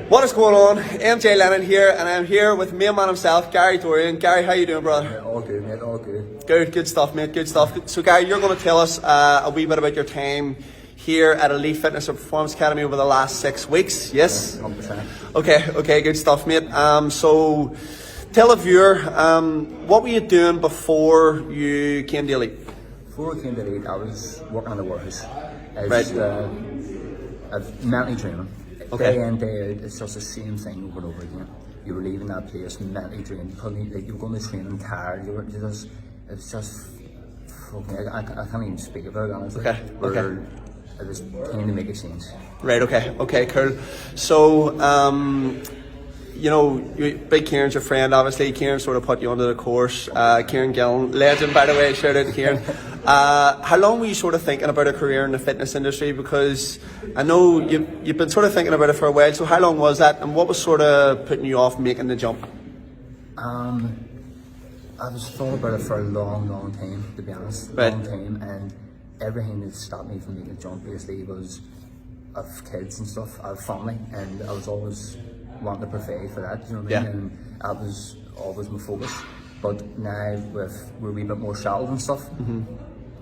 What is going on? MJ Lennon here, and I'm here with main man himself, Gary Dorian. Gary, how you doing, brother? Yeah, all good, mate, all good. Good stuff, mate, good stuff. So, Gary, you're going to tell us a wee bit about your time here at Elite Fitness and Performance Academy over the last 6 weeks, yes? 100%. Okay, good stuff, mate. So, tell a viewer, what were you doing before you came to Elite? Before I came to Elite, I was working in the warehouse. Right. Mentally training. Okay. Day in, day out, it's just the same thing over and over again. You were leaving that place mentally drained. You couldn't, like, you were going to training tired. It's just, fucking, I can't even speak about it, honestly. Okay. It was time to make a change. Right, okay, cool. So, you know, Big Kieran's your friend, obviously. Kieran sort of put you onto the course. Kieran Gillen, legend, by the way, shout out to Kieran. How long were you sort of thinking about a career in the fitness industry? Because I know you've been sort of thinking about it for a while, so how long was that, and what was sort of putting you off making the jump? I was thought about it for a long time, to be honest. Right. Long time, and everything that stopped me from making the jump basically was of kids and stuff. I have family, and I was always wanting to provide for that, you know what I mean? And that was always my focus. But now we're a wee bit more settled and stuff,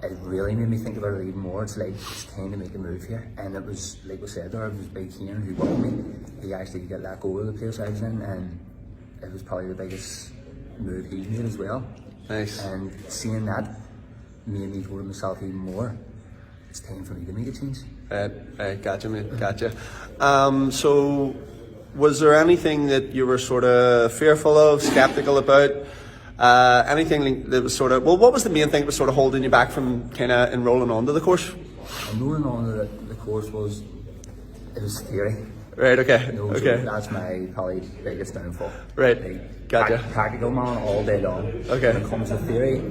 it really made me think about it even more. It's like, it's time to make a move here. And it was, like we said there, it was Big Kieran who worked with me. He actually got let go of the place I was in, and it was probably the biggest move he made as well. Nice. And seeing that made me go to myself even more. It's time for me to make a change. Right, gotcha, mate, gotcha. So, was there anything that you were sort of fearful of, skeptical about? Anything that was sort of, well, what was the main thing that was sort of holding you back from kind of enrolling onto the course? Enrolling onto the course was theory. Right, okay, No, okay. So that's my probably biggest downfall. Right, Like, gotcha. Practical man all day long. Okay. When it comes to theory,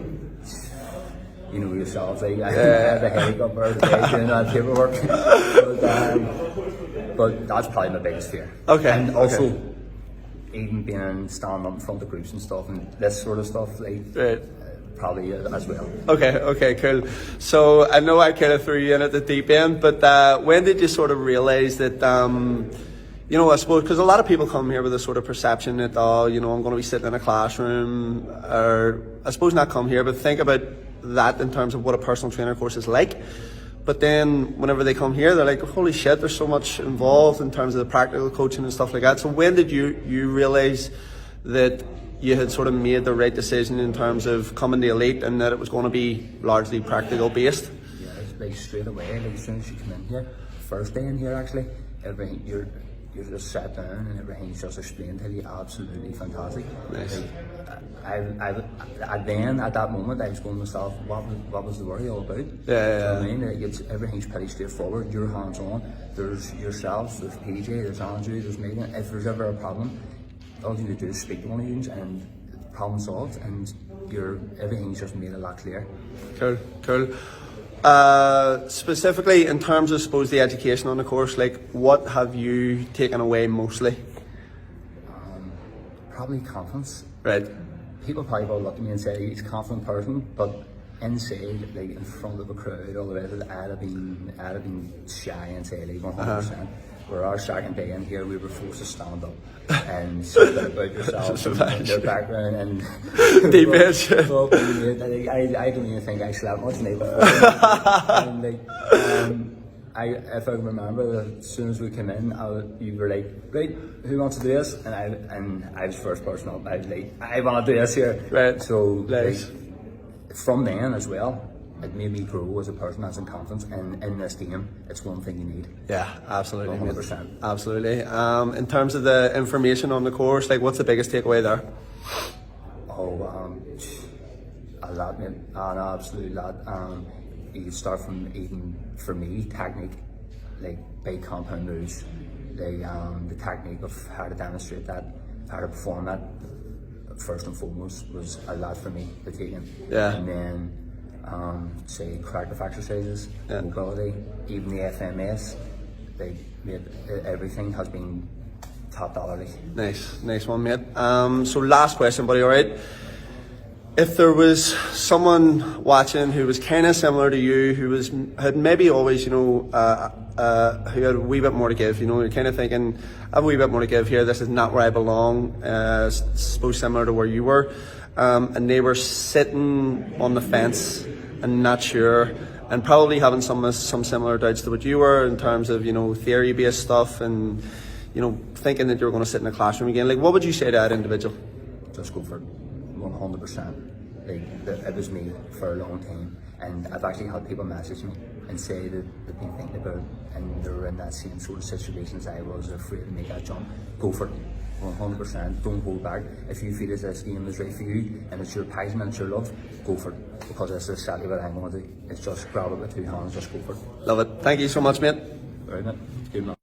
you know yourselves, like, I have a headache up there today doing that paperwork. But that's probably my biggest fear. Okay. And also, even being standing up in front of groups and stuff, and this sort of stuff, like, Right. Probably as well. Okay, cool. So I know I kind of threw you in at the deep end, but when did you sort of realise that, you know, I suppose, because a lot of people come here with a sort of perception that, oh, you know, I'm going to be sitting in a classroom, or I suppose not come here, but think about that in terms of what a personal trainer course is like. But then whenever they come here, they're like, holy shit, there's so much involved in terms of the practical coaching and stuff like that. So when did you realise that you had sort of made the right decision in terms of coming to Elite and that it was going to be largely practical based? Yeah, it's like straight away, like as soon as you come in here, first day in here actually, everything you're just sat down and everything's just explained to you. Absolutely fantastic. Nice. Like, at that moment I was going to myself, what was the worry all about? Yeah. I mean, like, everything's pretty straightforward. You're hands on. There's yourselves, there's PJ, there's Andrew, there's Megan. If there's ever a problem, all you need to do is speak to one of you and the problem solved, and everything's just made a lot clearer. Cool. Specifically in terms of, suppose, the education on the course, like, what have you taken away mostly? Probably confidence. Right. People probably will look at me and say he's a confident person, but inside, like in front of a crowd, all the rest of it, I'd have been shy and say like 100%. Where our second day in here, we were forced to stand up and say a bit about yourself and your background and deep edge. I don't even think I slept much night before. And like, if I remember, as soon as we came in, you were like, right, who wants to do this? And I was the first person up. I was like, I want to do this here. Right. So nice. Like, from then as well, it made me grow as a person, has in confidence, and in this game, it's one thing you need. Yeah, absolutely. 100%. Absolutely. In terms of the information on the course, like, what's the biggest takeaway there? Oh, a lot, mate. An absolute lot. You start from even, for me, technique, like big compound moves, the technique of how to demonstrate that, how to perform that, first and foremost, was a lot for me to take in. Yeah. And then, say corrective exercises, mobility, even the FMS, everything has been top dollar. Nice one, mate. So last question, buddy, alright? if there was someone watching who was kind of similar to you, who had maybe always, who had a wee bit more to give, you're kind of thinking, I have a wee bit more to give here, this is not where I belong, suppose similar to where you were, and they were sitting on the fence and not sure, and probably having some similar doubts to what you were in terms of, theory-based stuff, and, thinking that you were going to sit in a classroom again. Like, what would you say to that individual? Just go for it, 100%. Like, it was me for a long time, and I've actually had people message me and say that they've been thinking about it and they're in that same sort of situation as I was, afraid to make that jump. Go for it, 100%. Don't hold back. If you feel as this game is right for you and it's your passion and it's your love, go for it, because that's exactly what I'm going to do. It's just grab it with two hands, just go for it. Love it. Thank you so much, mate. Right, mate. Good enough.